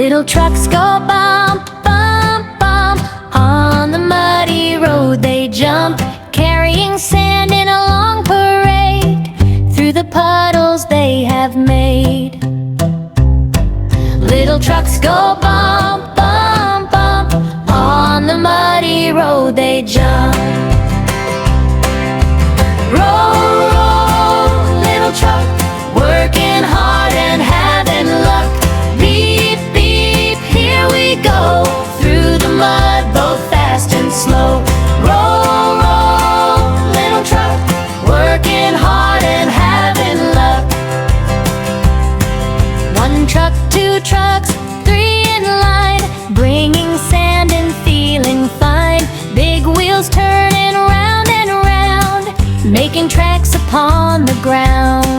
Little trucks go bump, bump, bump. On the muddy road they jump, carrying sand in a long parade through the puddles they have made. Little trucks go bump, bump, bump. On the muddy road they jump. Roll, roll, little truck, working hard and having luck. Beep, beep, here we go, through the mud, both fast and slow. Roll, roll, little truck, working hard and having luck. One truck, two trucks, three in line, bringing sand and feeling fine. Big wheels turning round and round, making tracks upon the ground.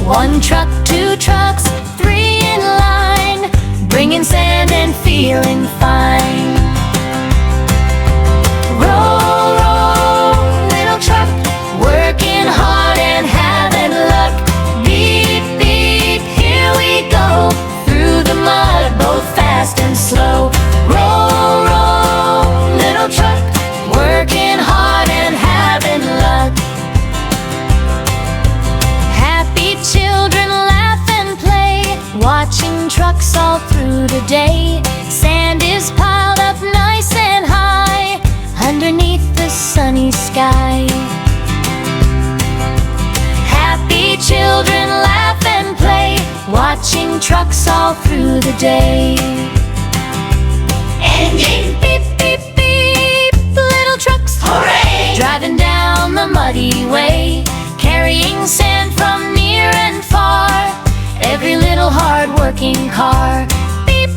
One truck, two trucks, three in line, bringing sand and feeling fine. Roll, roll, little truck, working hard and having luck. Beep, beep, here we go, through the mud, both fast and slow. Roll, roll, little truck, working hard and having luck. Happy children laugh and play, watching trucks all through the day. Sand is piled up nice and high underneath the sunny sky. Happy children laugh and play, watching trucks all through the day. Engine beep, beep, beep, little trucks, hooray! Driving down the muddy way, carrying sand from near and far. Every little hard-working car. Beep,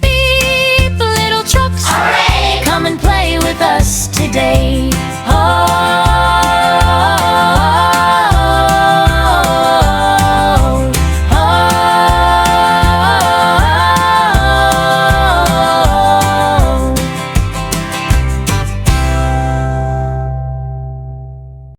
beep, little trucks, hooray! Come and play with us today. Oh.